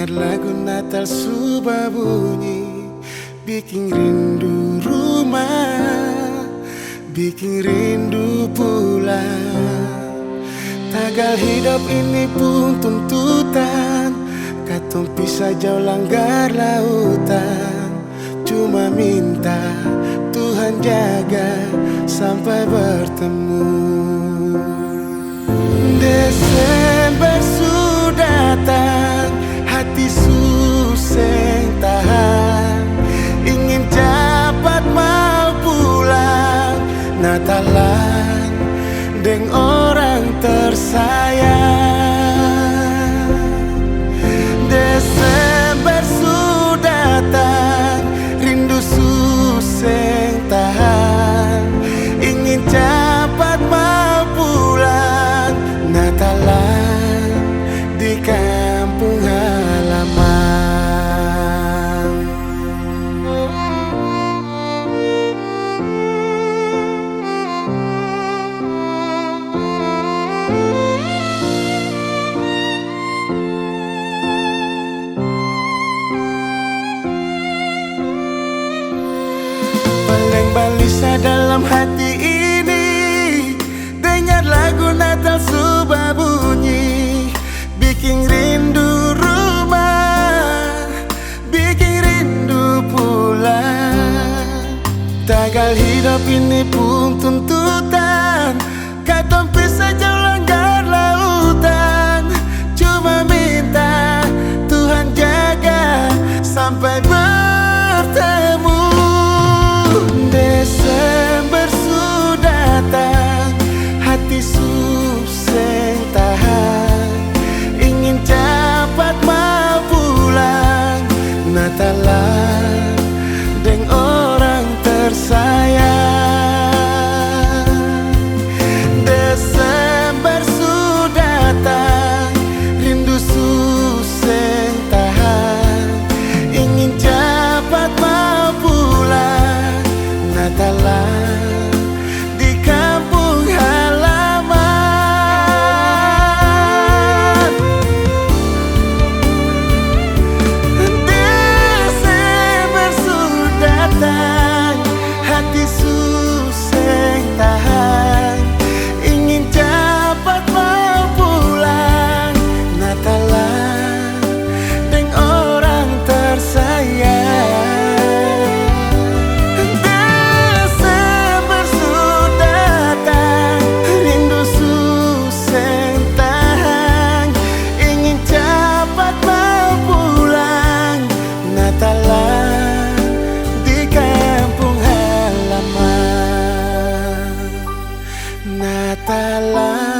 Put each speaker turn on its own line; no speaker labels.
Dengar lagu Natal subah bunyi, bikin rindu rumah, bikin rindu pulang. Tagal hidup ini pun tuntutan, katong pisah jauh langgar lautan. Cuma minta Tuhan jaga sampai bertemu. Desember sudah datang, hati susah tahan, ingin cepat mau pulang. Natalan deng orang tersayang. Desember sudah datang, rindu susah tahan, ingin cepat mau pulang. Natalan di kampung halaman. Paling balisa dalam hati ini, dengar lagu Natal subah bunyi, bikin rindu rumah, bikin rindu pulang. Tagal hidup ini pun tuntutan, katong pisah jauh langgar lautan. Cuma minta Tuhan jaga sampai bertemu. Desember sudah datang, hati susah tahan, ingin cepat mau pulang. Natalan deng orang tersayang. Desember sudah datang, rindu susah tahan, ingin cepat mau pulang. Natalan di kampung halaman. Desember sudah datang, hati susah tahan, ingin cepat mau pulang. Natalan deng orang tersayang. Desember sudah datang, rindu susah tahan, ingin cepat mau pulang. Natalan di kampung halaman. Natalan